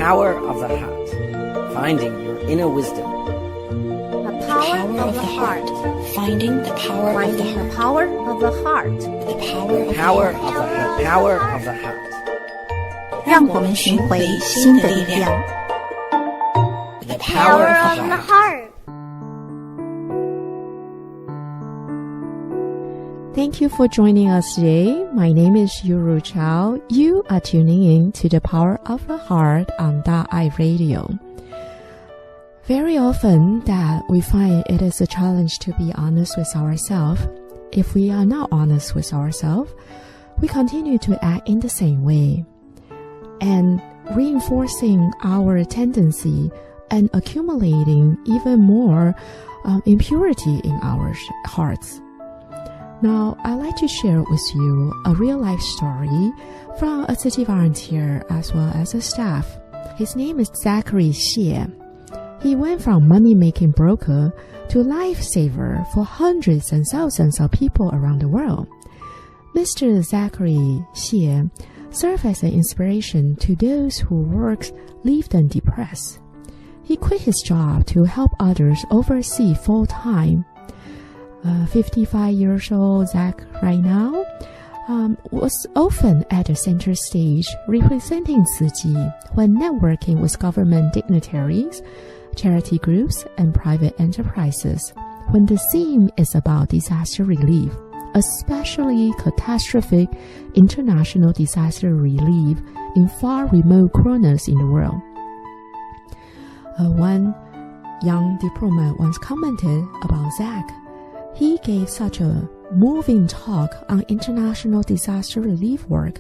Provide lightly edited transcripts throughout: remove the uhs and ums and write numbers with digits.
power of the heart. Finding your inner wisdom. The power of the heart. Finding the power of the heart. The power of the heart. The power Power of the heart. Power of the heart. 让我们寻回新的力量。 The power of the heart. Thank you for joining us today. My name is Yuru Chao. You are tuning in to the Power of the Heart on Da-I Radio. Very often that we find it is a challenge to be honest with ourselves. If we are not honest with ourselves, we continue to act in the same way and reinforcing our tendency and accumulating even more impurity in our hearts. Now, I'd like to share with you a real-life story from a city volunteer as well as a staff. His name is Zachary Xie. He went from money-making broker to lifesaver for hundreds and thousands of people around the world. Mr. Zachary Xie served as an inspiration to those who work lived and depressed. He quit his job to help others overseas full-time. 55 years old Zach right now was often at the center stage representing Tzu Chi when networking with government dignitaries, charity groups, and private enterprises when the theme is about disaster relief, especially catastrophic international disaster relief in far remote corners in the world. One young diplomat once commented about Zach. He gave such a moving talk on international disaster relief work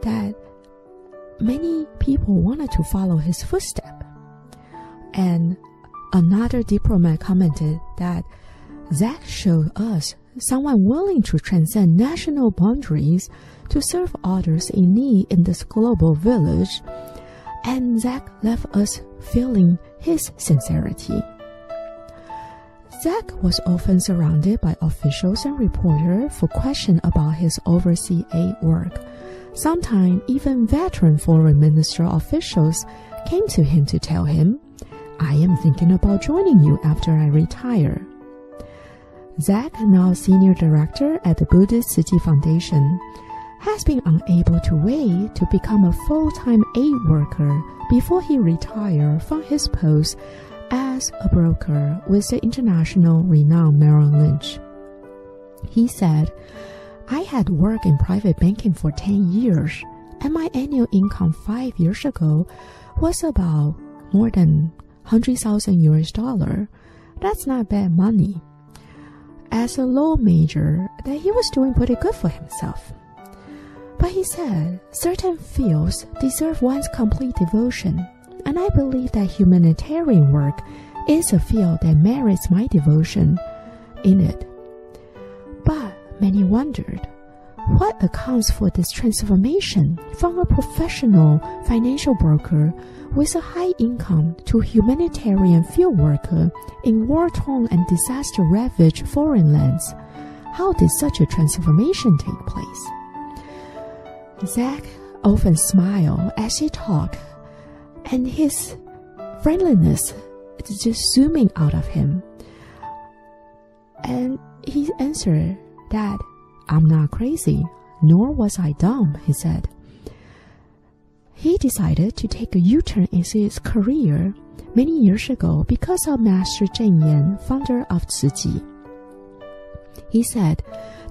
that many people wanted to follow his footsteps. And another diplomat commented that Zach showed us someone willing to transcend national boundaries to serve others in need in this global village, and Zach left us feeling his sincerity. Zach was often surrounded by officials and reporters for questions about his overseas aid work. Sometimes even veteran foreign minister officials came to him to tell him, "I am thinking about joining you after I retire." Zach, now senior director at the Buddhist City Foundation, has been unable to wait to become a full-time aid worker before he retired from his post as a broker with the international renowned Merrill Lynch. He said, "I had worked in private banking for 10 years, and my annual income 5 years ago was about more than $100,000. That's not bad money." As a law major, that he was doing pretty good for himself. But he said, certain fields deserve one's complete devotion, and I believe that humanitarian work is a field that merits my devotion in it. But many wondered, what accounts for this transformation from a professional financial broker with a high income to humanitarian field worker in war-torn and disaster-ravaged foreign lands? How did such a transformation take place? Zach often smiled as he talked, and his friendliness is just zooming out of him. And he answered that, "I'm not crazy, nor was I dumb," he said. He decided to take a U-turn in his career many years ago because of Master Cheng Yen, founder of Tzu Chi. He said,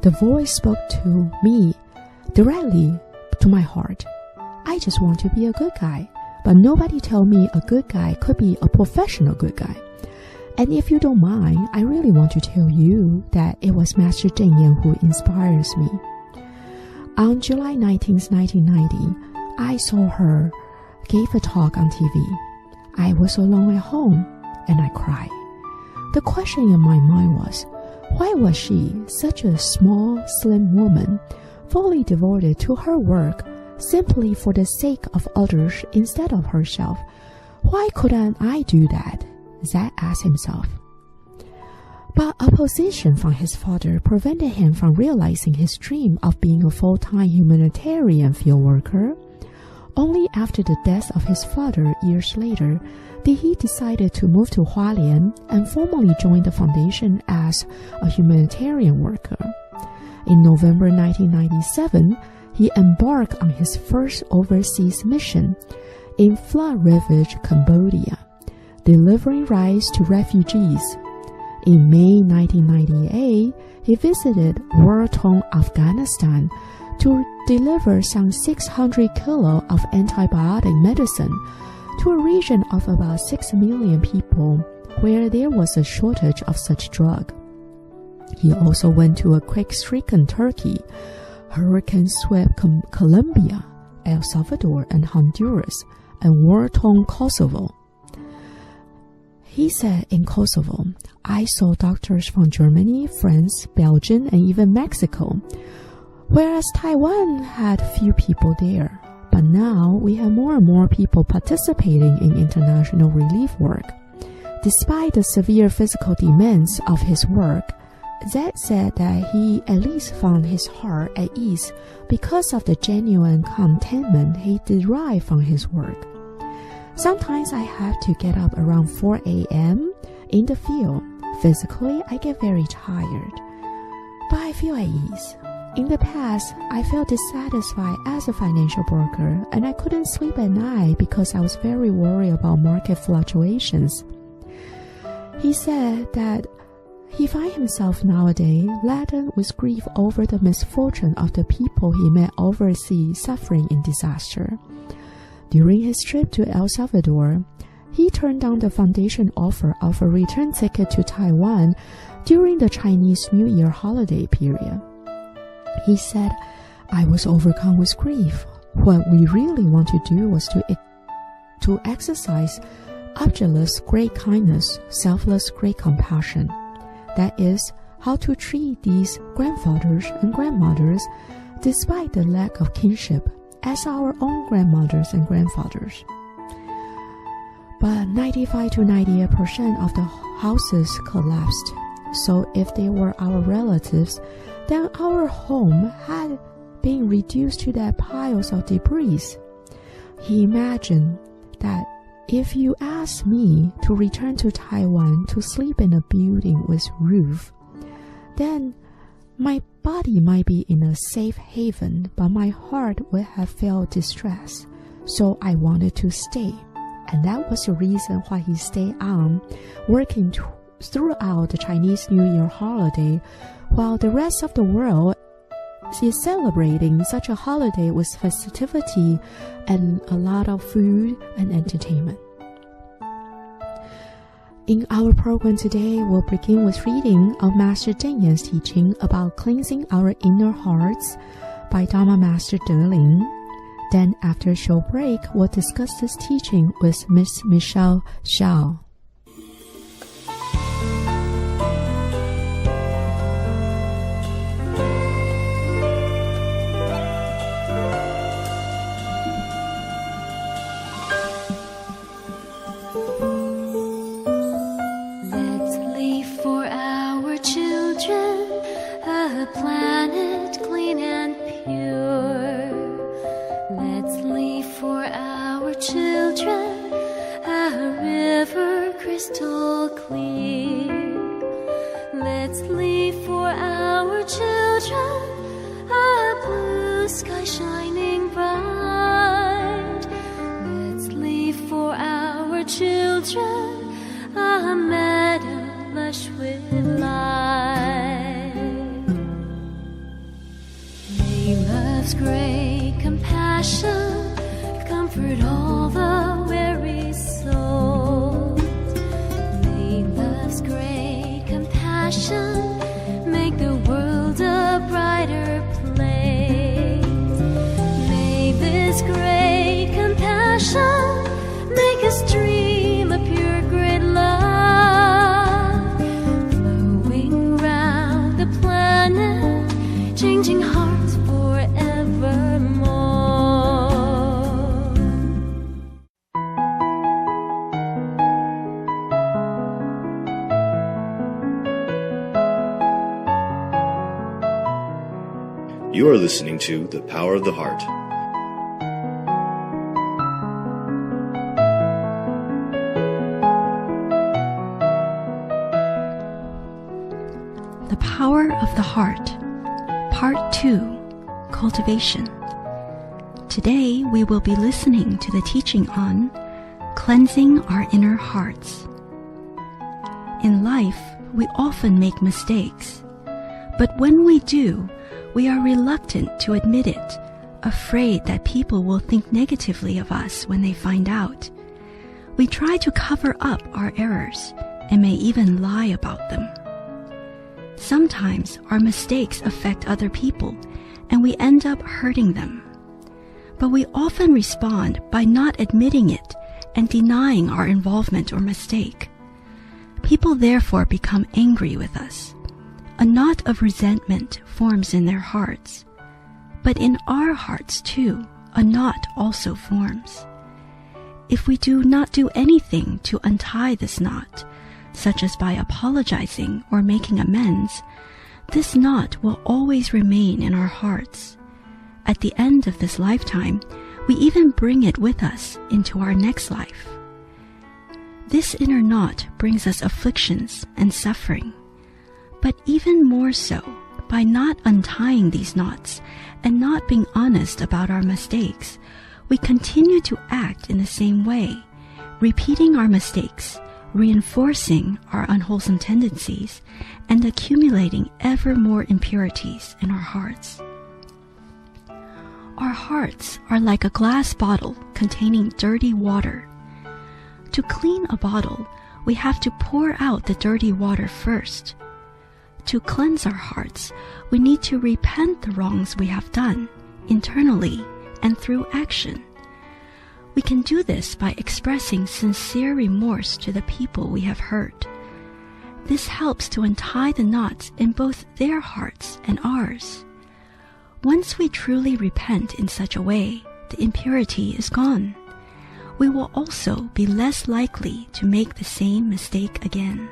"The voice spoke to me directly to my heart. I just want to be a good guy. But nobody told me a good guy could be a professional good guy. And if you don't mind, I really want to tell you that it was Master Cheng Yen who inspires me." On July 19, 1990, I saw her give a talk on TV. I was alone at home, and I cried. The question in my mind was, why was she, such a small, slim woman, fully devoted to her work simply for the sake of others instead of herself? Why couldn't I do that? Zach asked himself. But opposition from his father prevented him from realizing his dream of being a full-time humanitarian field worker. Only after the death of his father years later did he decide to move to Hualien and formally join the foundation as a humanitarian worker. In November 1997, he embarked on his first overseas mission in flood-ravaged Cambodia, delivering rice to refugees. In May 1998, he visited war-torn Afghanistan to deliver some 600 kilos of antibiotic medicine to a region of about 6 million people where there was a shortage of such drug. He also went to a quake-stricken Turkey, hurricane-swept Colombia, El Salvador, and Honduras, and war-torn Kosovo. He said in Kosovo, "I saw doctors from Germany, France, Belgium, and even Mexico, whereas Taiwan had few people there. But now we have more and more people participating in international relief work." Despite the severe physical demands of his work, Zed said that he at least found his heart at ease because of the genuine contentment he derived from his work. "Sometimes I have to get up around 4 a.m. in the field. Physically, I get very tired, but I feel at ease. In the past, I felt dissatisfied as a financial broker, and I couldn't sleep at night because I was very worried about market fluctuations." He said that he finds himself nowadays laden with grief over the misfortune of the people he met overseas suffering in disaster. During his trip to El Salvador, he turned down the foundation offer of a return ticket to Taiwan during the Chinese New Year holiday period. He said, "I was overcome with grief. What we really want to do was to exercise objectless great kindness, selfless great compassion. That is, how to treat these grandfathers and grandmothers, despite the lack of kinship, as our own grandmothers and grandfathers." But 95 to 98% of the houses collapsed. So if they were our relatives, then our home had been reduced to that piles of debris. He imagined that if you asked me to return to Taiwan to sleep in a building with roof, then my body might be in a safe haven, but my heart would have felt distress. So I wanted to stay. And that was the reason why he stayed on, working throughout the Chinese New Year holiday, while the rest of the world is celebrating such a holiday with festivity and a lot of food and entertainment. In our program today, we'll begin with reading of Master Cheng Yan's teaching about cleansing our inner hearts by Dharma Master Deling. Then after a short break, we'll discuss this teaching with Miss Michelle Xiao. Planet clean and pure. Let's leave for our children a river crystal clear. Let's leave for our children a blue sky shining bright. Let's leave for our children a meadow lush with light. Love's great compassion comfort all the weary souls. May love's great compassion make the world a brighter place. May this great compassion make us dream a pure great love, flowing round the planet, changing hearts forevermore. You are listening to The Power of the Heart. Power of the Heart, Part 2, Cultivation. Today we will be listening to the teaching on cleansing our inner hearts. In life, we often make mistakes, but when we do, we are reluctant to admit it, afraid that people will think negatively of us when they find out. We try to cover up our errors and may even lie about them. Sometimes our mistakes affect other people and we end up hurting them. But we often respond by not admitting it and denying our involvement or mistake. People therefore become angry with us. A knot of resentment forms in their hearts. But in our hearts too, a knot also forms. If we do not do anything to untie this knot, such as by apologizing or making amends, this knot will always remain in our hearts. At the end of this lifetime, we even bring it with us into our next life. This inner knot brings us afflictions and suffering. But even more so, by not untying these knots and not being honest about our mistakes, we continue to act in the same way, repeating our mistakes, reinforcing our unwholesome tendencies, and accumulating ever more impurities in our hearts. Our hearts are like a glass bottle containing dirty water. To clean a bottle, we have to pour out the dirty water first. To cleanse our hearts, we need to repent the wrongs we have done, internally and through action. We can do this by expressing sincere remorse to the people we have hurt. This helps to untie the knots in both their hearts and ours. Once we truly repent in such a way, the impurity is gone. We will also be less likely to make the same mistake again.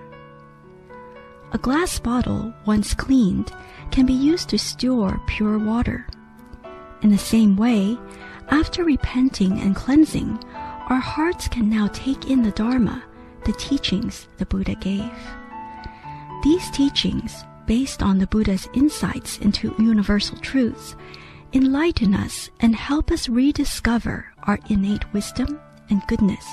A glass bottle, once cleaned, can be used to store pure water. In the same way, after repenting and cleansing, our hearts can now take in the Dharma, the teachings the Buddha gave. These teachings, based on the Buddha's insights into universal truths, enlighten us and help us rediscover our innate wisdom and goodness.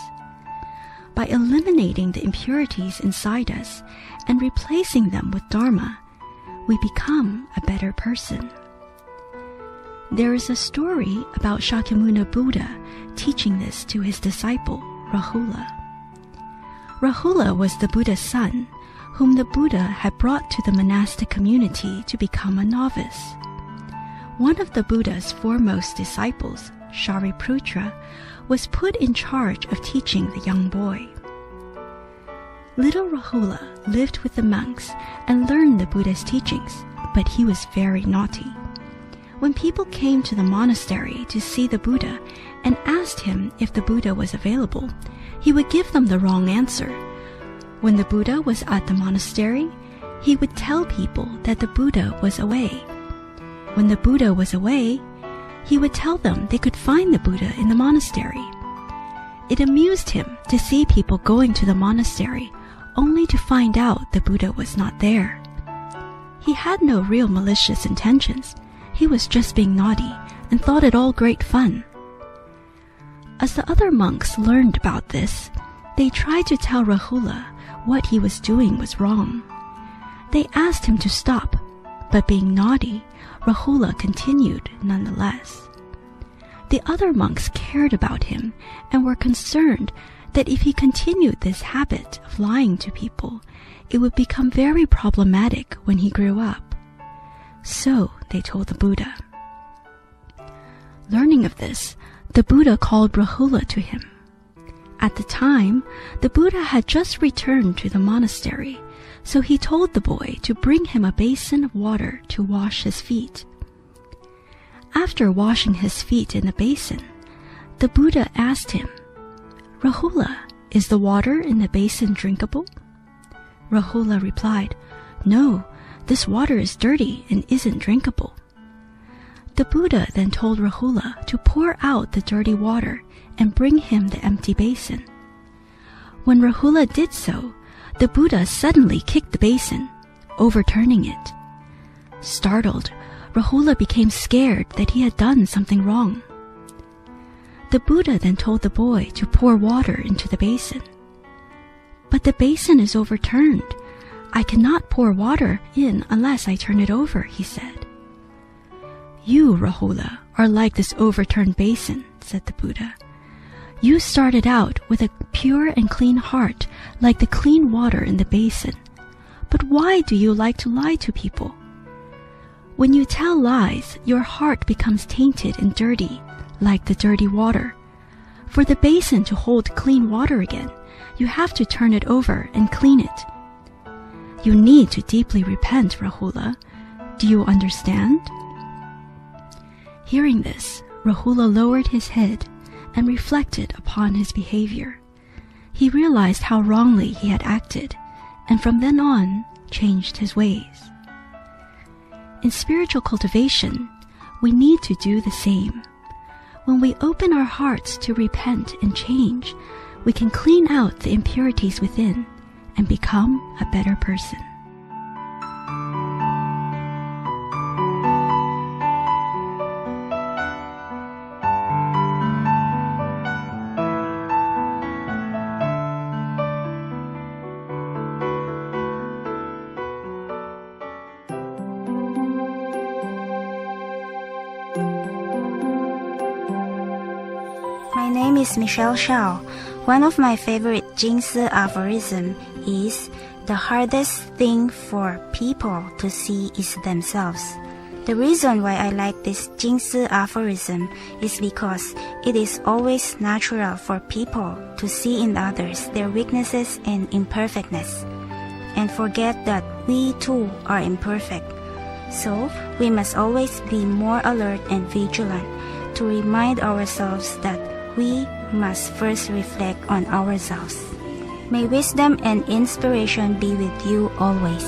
By eliminating the impurities inside us and replacing them with Dharma, we become a better person. There is a story about Shakyamuni Buddha teaching this to his disciple, Rahula. Rahula was the Buddha's son, whom the Buddha had brought to the monastic community to become a novice. One of the Buddha's foremost disciples, Shariputra, was put in charge of teaching the young boy. Little Rahula lived with the monks and learned the Buddha's teachings, but he was very naughty. When people came to the monastery to see the Buddha and asked him if the Buddha was available, he would give them the wrong answer. When the Buddha was at the monastery, he would tell people that the Buddha was away. When the Buddha was away, he would tell them they could find the Buddha in the monastery. It amused him to see people going to the monastery only to find out the Buddha was not there. He had no real malicious intentions. He was just being naughty and thought it all great fun. As the other monks learned about this, they tried to tell Rahula what he was doing was wrong. They asked him to stop, but being naughty, Rahula continued nonetheless. The other monks cared about him and were concerned that if he continued this habit of lying to people, it would become very problematic when he grew up. So they told the Buddha. Learning of this, the Buddha called Rahula to him. At the time, the Buddha had just returned to the monastery, so he told the boy to bring him a basin of water to wash his feet. After washing his feet in the basin, the Buddha asked him, "Rahula, is the water in the basin drinkable?" Rahula replied, "No, this water is dirty and isn't drinkable." The Buddha then told Rahula to pour out the dirty water and bring him the empty basin. When Rahula did so, the Buddha suddenly kicked the basin, overturning it Startled, Rahula became scared that he had done something wrong. The Buddha then told the boy to pour water into the basin. "But the basin is overturned. I cannot pour water in unless I turn it over," he said. "You, Rahula, are like this overturned basin," said the Buddha. "You started out with a pure and clean heart, like the clean water in the basin. But why do you like to lie to people? When you tell lies, your heart becomes tainted and dirty, like the dirty water. For the basin to hold clean water again, you have to turn it over and clean it. You need to deeply repent, Rahula. Do you understand?" Hearing this, Rahula lowered his head and reflected upon his behavior. He realized how wrongly he had acted, and from then on, changed his ways. In spiritual cultivation, we need to do the same. When we open our hearts to repent and change, we can clean out the impurities within and become a better person. My name is Michelle Shao. One of my favorite Jingsi aphorism is, "The hardest thing for people to see is themselves." The reason why I like this Jingsi aphorism is because it is always natural for people to see in others their weaknesses and imperfectness, and forget that we too are imperfect. So we must always be more alert and vigilant to remind ourselves that we must first reflect on ourselves. May wisdom and inspiration be with you always.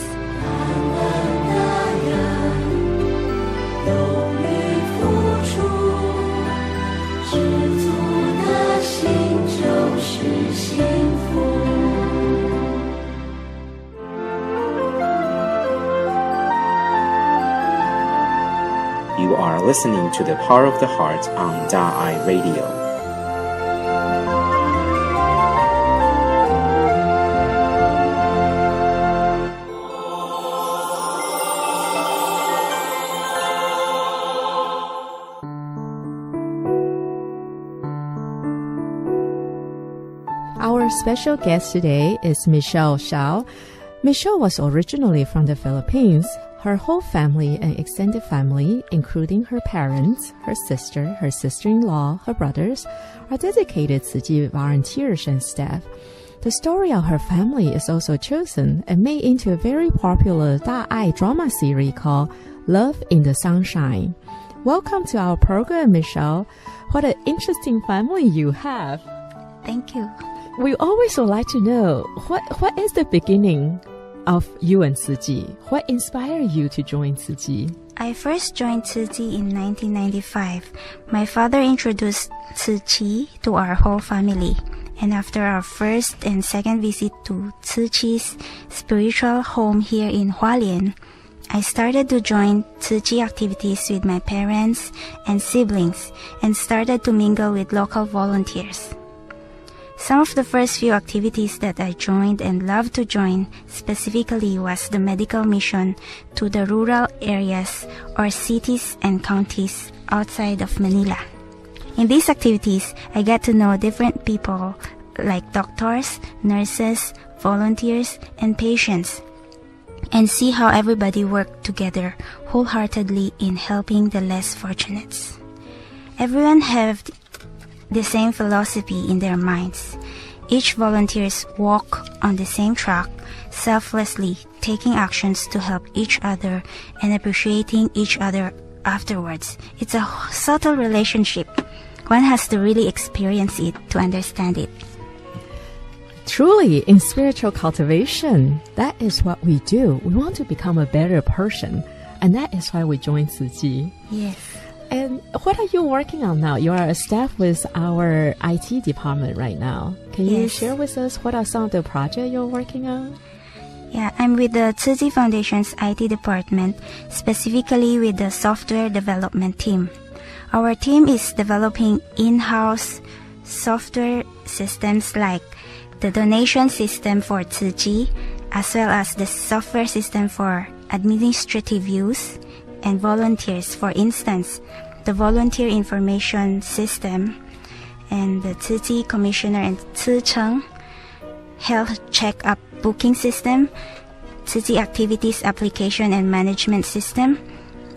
You are listening to The Power of the Heart on Da'ai Radio. Our special guest today is Michelle Shao. Michelle was originally from the Philippines. Her whole family and extended family, including her parents, her sister-in-law, her brothers, are dedicated Tzu Chi volunteers and staff. The story of her family is also chosen and made into a very popular Da'ai drama series called Love in the Sunshine. Welcome to our program, Michelle. What an interesting family you have. Thank you. We always would like to know, what is the beginning of you and Tzu Chi? What inspired you to join Tzu Chi? I first joined Tzu Chi in 1995. My father introduced Tzu Chi to our whole family. And after our first and second visit to Tzu Chi's spiritual home here in Hualien, I started to join Tzu Chi activities with my parents and siblings and started to mingle with local volunteers. Some of the first few activities that I joined and loved to join specifically was the medical mission to the rural areas or cities and counties outside of Manila. In these activities, I got to know different people like doctors, nurses, volunteers, and patients, and see how everybody worked together wholeheartedly in helping the less fortunate. Everyone had the same philosophy in their minds. Each volunteers walk on the same track, selflessly taking actions to help each other and appreciating each other afterwards. It's a subtle relationship. One has to really experience it to understand it. Truly, in spiritual cultivation, that is what we do. We want to become a better person, and that is why we join Tzu Chi. Yes. And what are you working on now? You are a staff with our IT department right now. Can you Yes. share with us what are some of the projects you're working on? Yeah, I'm with the Tzu Chi Foundation's IT department, specifically with the software development team. Our team is developing in-house software systems like the donation system for Tzu Chi, as well as the software system for administrative use and volunteers. For instance, the volunteer information system and the Tzu Chi Commissioner and Tzu Cheng health checkup booking system, Tzu Chi activities application and management system,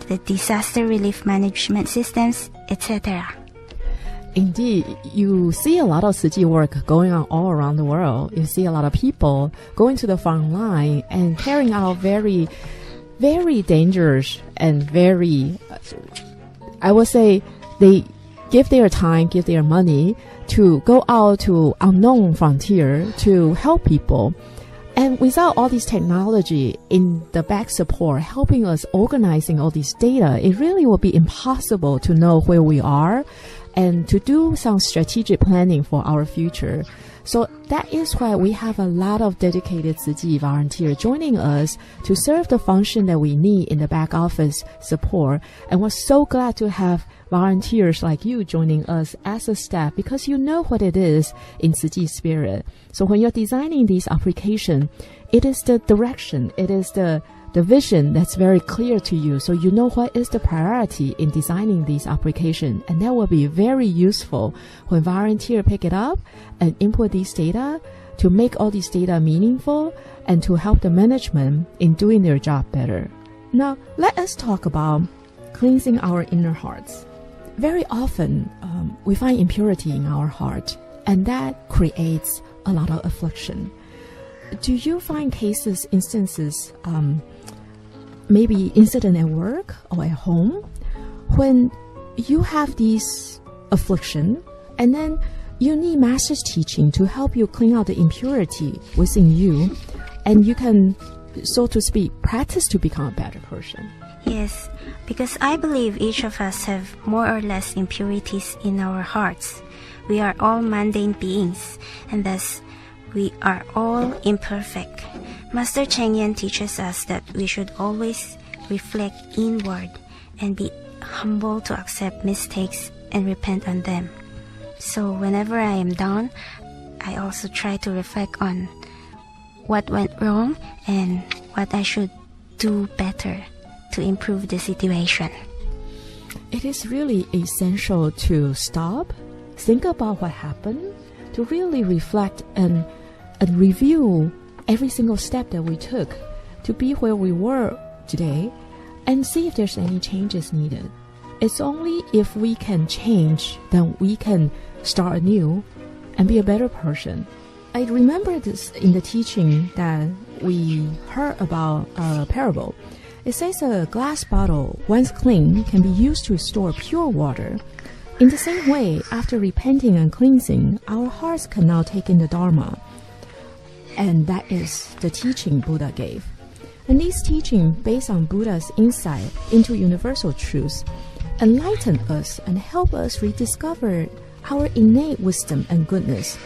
the disaster relief management systems, etc. Indeed, you see a lot of Tzu Chi work going on all around the world. You see a lot of people going to the front line and carrying out very, very dangerous and very, I would say, they give their time, give their money to go out to unknown frontier to help people. And without all this technology in the back support, helping us organizing all this data, it really will be impossible to know where we are and to do some strategic planning for our future. So that is why we have a lot of dedicated Tzu Chi volunteers joining us to serve the function that we need in the back office support. And we're so glad to have volunteers like you joining us as a staff, because you know what it is in Tzu Chi spirit. So when you're designing these applications, it is the direction, it is the vision that's very clear to you. So you know what is the priority in designing these applications. And that will be very useful when volunteers pick it up and input these data to make all these data meaningful and to help the management in doing their job better. Now, let us talk about cleansing our inner hearts. Very often, we find impurity in our heart, and that creates a lot of affliction. Do you find instances, maybe incident at work or at home, when you have these affliction and then you need master's teaching to help you clean out the impurity within you, and you can, so to speak, practice to become a better person? Yes, because I believe each of us have more or less impurities in our hearts. We are all mundane beings, and thus we are all imperfect. Master Cheng Yen teaches us that we should always reflect inward and be humble to accept mistakes and repent on them. So whenever I am down, I also try to reflect on what went wrong and what I should do better to improve the situation. It is really essential to stop, think about what happened, to really reflect and review every single step that we took to be where we were today, and see if there's any changes needed. It's only if we can change, then we can start anew and be a better person. I remember this in the teaching that we heard about a parable. It says a glass bottle, once clean, can be used to store pure water. In the same way, after repenting and cleansing, our hearts can now take in the Dharma. And that is the teaching Buddha gave. And these teachings, based on Buddha's insight into universal truths, enlighten us and help us rediscover our innate wisdom and goodness.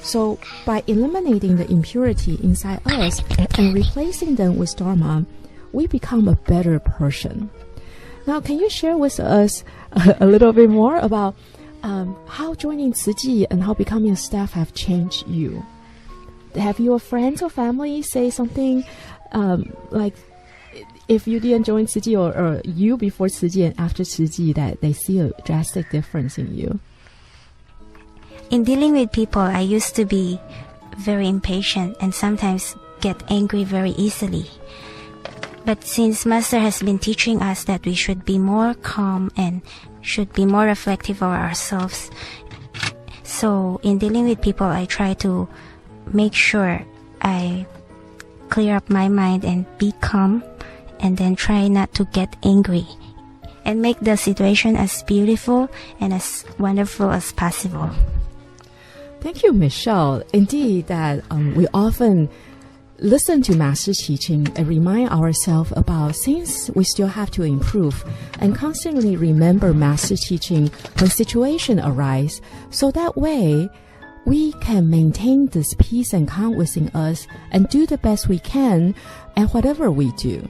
So by eliminating the impurity inside us and replacing them with Dharma, we become a better person. Now, can you share with us a little bit more about how joining Tzu Chi and how becoming a staff have changed you? Have your friends or family say something like, if you didn't join Tzu Chi or you before Tzu Chi and after Tzu Chi, that they see a drastic difference in you? In dealing with people, I used to be very impatient and sometimes get angry very easily. But since Master has been teaching us that we should be more calm and should be more reflective of ourselves, so in dealing with people, I try to make sure I clear up my mind and be calm, and then try not to get angry and make the situation as beautiful and as wonderful as possible. Thank you, Michelle. Indeed, that we often listen to Master's teaching and remind ourselves about things we still have to improve, and constantly remember Master's teaching when situations arise. So that way, we can maintain this peace and calm within us and do the best we can at whatever we do.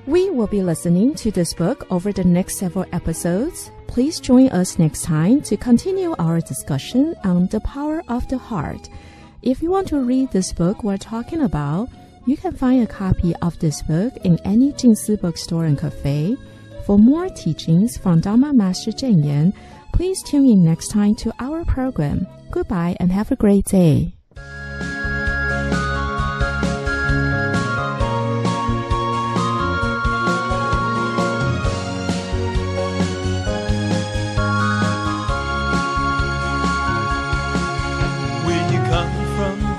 We will be listening to this book over the next several episodes. Please join us next time to continue our discussion on the power of the heart. If you want to read this book we're talking about, you can find a copy of this book in any Jingsi bookstore and cafe. For more teachings from Dharma Master Cheng Yen, please tune in next time to our program. Goodbye and have a great day.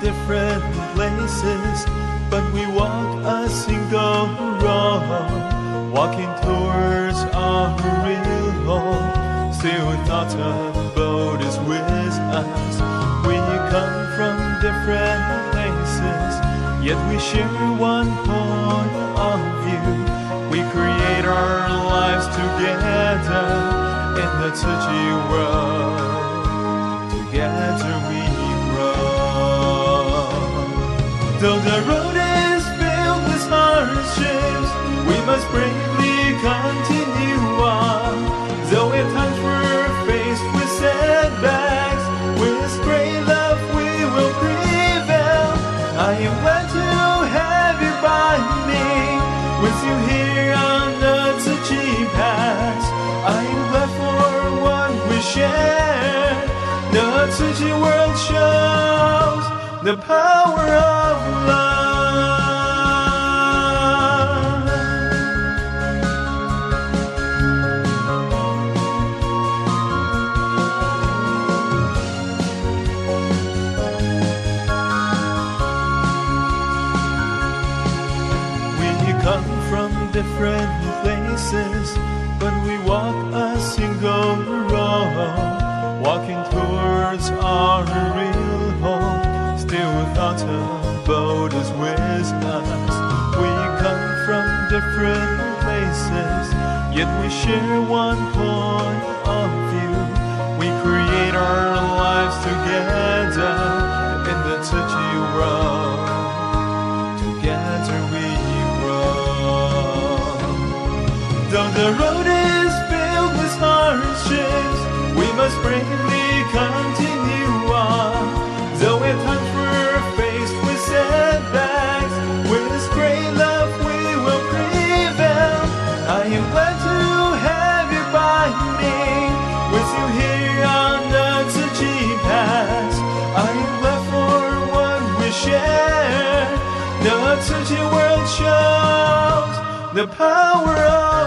Different places, but we walk a single road, walking towards our real home. Still thought a boat is with us. We come from different places, yet we share one point of view. We create our lives together in the Tzu-Chi world. Together we though the road is filled with hardships, we must bravely continue on. Though at times we're faced with setbacks, with great love we will prevail. I am glad to have you by me, with you here on the Tzu-Chi path. I am glad for what we share. The Tzu-Chi world shows the power of love. We come from different places, but we walk a single road, walking towards our real home. Still without a boat is with us. We come from different places, yet we share one point of view. We create our lives together in the Tzu-Chi world. Together we grow. Though the road is filled with hardships, we must bravely continue on. Though at times we're faced with setbacks, with great love we will prevail. I am glad to have you by me, with you here on the Tzu-Chi path. I am glad for what we share. The Tzu-Chi world shows the power of